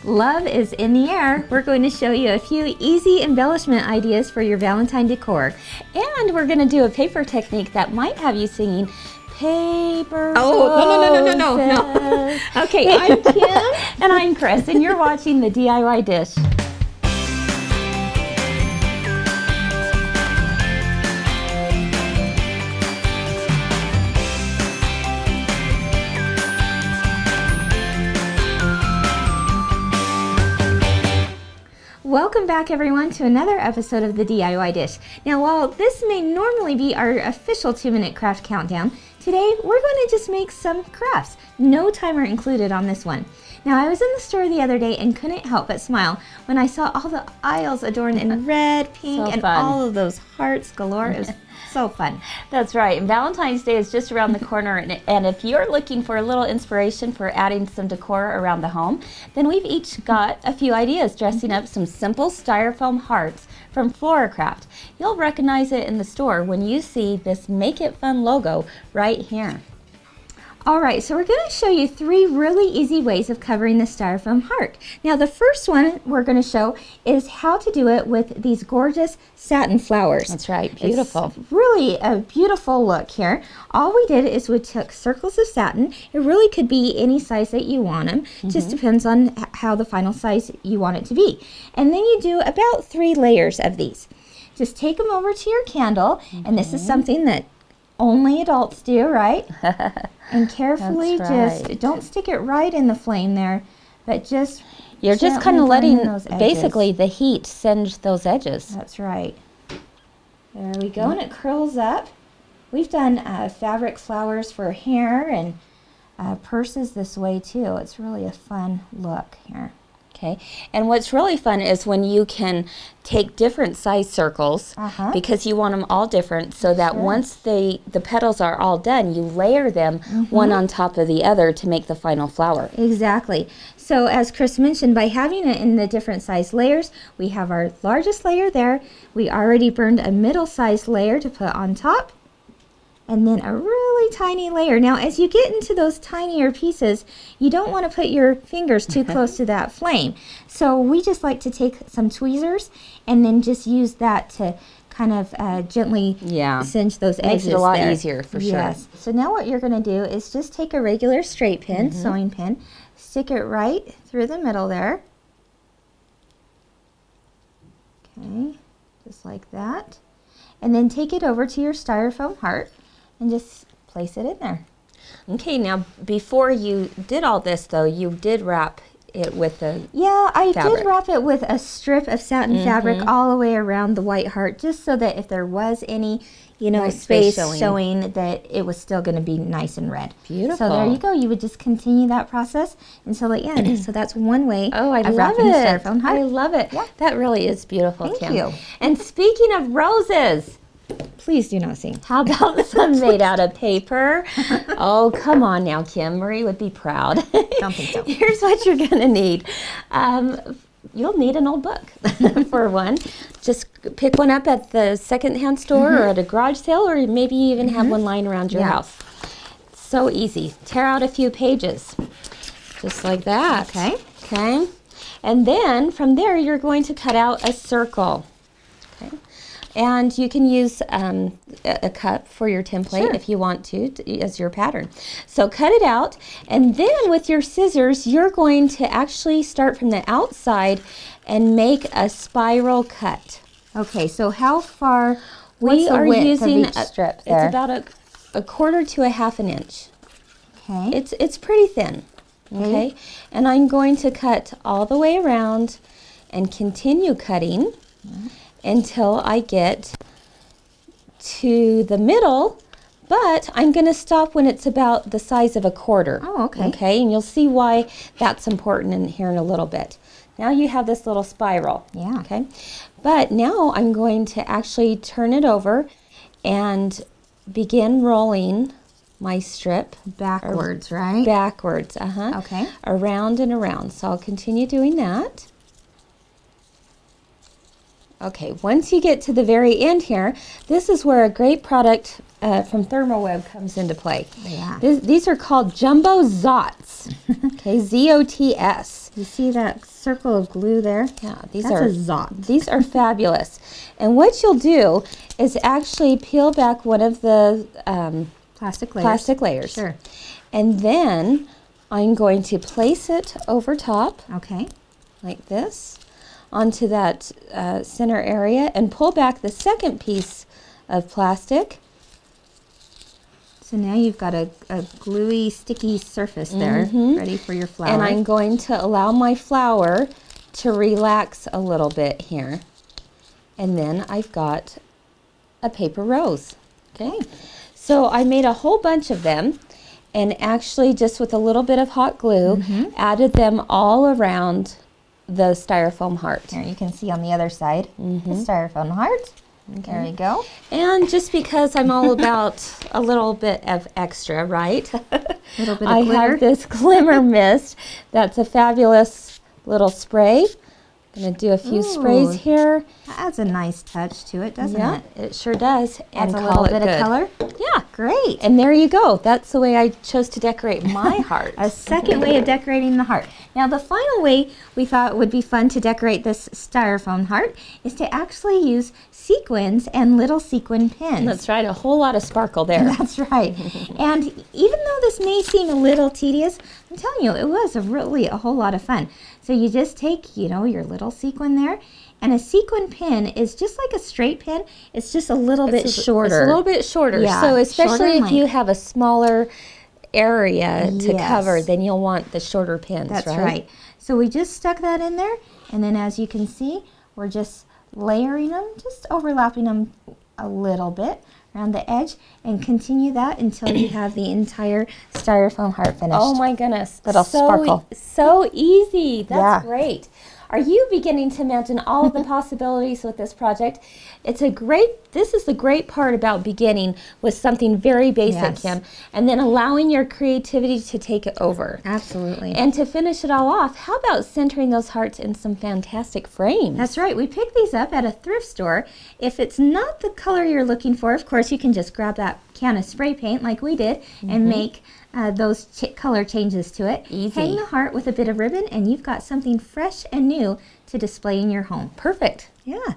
Love is in the air. We're going to show you a few easy embellishment ideas for your Valentine decor. And we're going to do a paper technique that might have you singing paper. Oh, no. Okay, I'm Kim. And I'm Chris, and you're watching the DIY Dish. Welcome back everyone to another episode of the DIY Dish. Now while this may normally be our official 2-minute craft countdown, today we're going to just make some crafts. No timer included on this one. Now I was in the store the other day and couldn't help but smile when I saw all the aisles adorned in red, pink, and all of those hearts galore. It was so fun. That's right. And Valentine's Day is just around the corner, and if you're looking for a little inspiration for adding some decor around the home, then we've each got a few ideas dressing up some simple styrofoam hearts from Floracraft. You'll recognize it in the store when you see this Make It Fun logo right here. Alright, so we're going to show you 3 really easy ways of covering the styrofoam heart. Now the first one we're going to show is how to do it with these gorgeous satin flowers. That's right, beautiful. It's really a beautiful look here. All we did is we took circles of satin. It really could be any size that you want them. Just depends on how the final size you want it to be. And then you do about 3 layers of these. Just take them over to your candle, and this is something that only adults do, right? And carefully just don't stick it right in the flame there, but just you're just kind of letting basically the heat singe those edges. That's right. There we go, and it curls up. We've done fabric flowers for hair and purses this way too. It's really a fun look here. Okay, and what's really fun is when you can take different size circles because you want them all different, so that once the petals are all done, you layer them one on top of the other to make the final flower. Exactly. So as Chris mentioned, by having it in the different size layers, we have our largest layer there. We already burned a middle-sized layer to put on top, and then a really tiny layer. Now as you get into those tinier pieces, you don't want to put your fingers too close to that flame. So we just like to take some tweezers and then just use that to kind of gently singe those edges. Makes it a lot easier for sure. Yes. So now what you're going to do is just take a regular straight pin, sewing pin, stick it right through the middle there. Okay, just like that. And then take it over to your styrofoam heart and just place it in there. Okay, now before you did all this though, you did wrap it with a did wrap it with a strip of satin fabric all the way around the white heart, just so that if there was any, space showing, that it was still going to be nice and red. Beautiful. So there you go. You would just continue that process until the end. So that's one way of wrapping the styrofoam heart. I love it. Yeah. That really is beautiful, Thank Kim. you. And speaking of roses, please do not sing. How about some made out of paper? Oh, come on now, Kim. Marie would be proud. Don't think so. Here's what you're going to need. You'll need an old book for one. Just pick one up at the secondhand store or at a garage sale, or maybe you even have one lying around your house. So easy. Tear out a few pages, just like that. Okay. Okay. And then from there, you're going to cut out a circle. Okay. And you can use a cup for your template if you want to as your pattern. So cut it out, and then with your scissors, you're going to actually start from the outside and make a spiral cut. Okay, so how far? We are using a strip there? It's about a 1/4 to 1/2 inch. Okay. It's pretty thin. Okay. And I'm going to cut all the way around and continue cutting until I get to the middle, but I'm going to stop when it's about the size of a 1/4. Oh, okay. Okay, and you'll see why that's important in here in a little bit. Now you have this little spiral. Yeah. Okay, but now I'm going to actually turn it over and begin rolling my strip backwards, right? Backwards, Okay. Around and around. So I'll continue doing that. Okay, once you get to the very end here, this is where a great product from Thermoweb comes into play. Yeah. These are called Jumbo Zots. Okay, Z-O-T-S. You see that circle of glue there? Yeah, That's a Zot. These are fabulous. And what you'll do is actually peel back one of the Plastic layers. Sure. And then I'm going to place it over top. Okay. Like this, onto that center area, and pull back the second piece of plastic. So now you've got a gluey, sticky surface there, ready for your flower. And I'm going to allow my flower to relax a little bit here. And then I've got a paper rose. Okay, so I made a whole bunch of them, and actually just with a little bit of hot glue, added them all around the styrofoam heart. Here you can see on the other side the styrofoam heart. Okay. There we go. And just because I'm all about a little bit of extra, right? A little bit of I glitter. have this glimmer mist. That's a fabulous little spray. I'm going to do a few sprays here. That adds a nice touch to it, doesn't Yeah, it? it sure does. Adds And a call little it bit good. of color. Yeah. Great. And there you go. That's the way I chose to decorate my heart. A second way of decorating the heart. Now the final way we thought would be fun to decorate this styrofoam heart is to actually use sequins and little sequin pins. That's right. A whole lot of sparkle there. That's right. And even though this may seem a little tedious, I'm telling you, it was really a whole lot of fun. So you just take, you know, your little sequin there, and a sequin pin is just like a straight pin. It's just a little bit shorter. It's a little bit shorter. Yeah, so shorter especially in if you length. have a smaller area to Yes. cover, then you'll want the shorter pins, That's right? right. So we just stuck that in there, and then as you can see, we're just layering them, just overlapping them a little bit around the edge, and continue that until you have the entire styrofoam heart finished. Oh my goodness. Little sparkle. So easy. That's Yeah. great. Are you beginning to imagine all of the possibilities with this project? This is the great part about beginning with something very basic, Yes. Kim, and then allowing your creativity to take it over. Absolutely. And to finish it all off, how about centering those hearts in some fantastic frames? That's right. We picked these up at a thrift store. If it's not the color you're looking for, of course, you can just grab that can of spray paint like we did and make those color changes to it. Easy. Hang the heart with a bit of ribbon, and you've got something fresh and new to display in your home. Perfect. Yeah.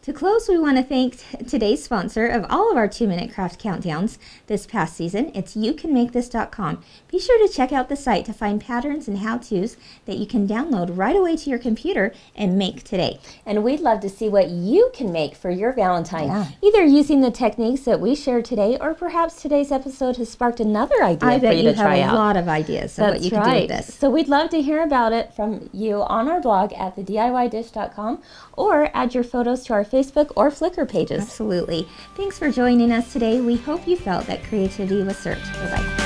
To close, we want to thank today's sponsor of all of our 2-minute craft countdowns this past season. It's youcanmakethis.com. Be sure to check out the site to find patterns and how-tos that you can download right away to your computer and make today. And we'd love to see what you can make for your Valentine, Yeah. either using the techniques that we shared today, or perhaps today's episode has sparked another idea I for bet you you to try have a out. lot of ideas of what you can do with this. So we'd love to hear about it from you on our blog at thediydish.com, or add your photos to our Facebook or Flickr pages. Absolutely. Thanks for joining us today. We hope you felt that creativity was served. Bye-bye.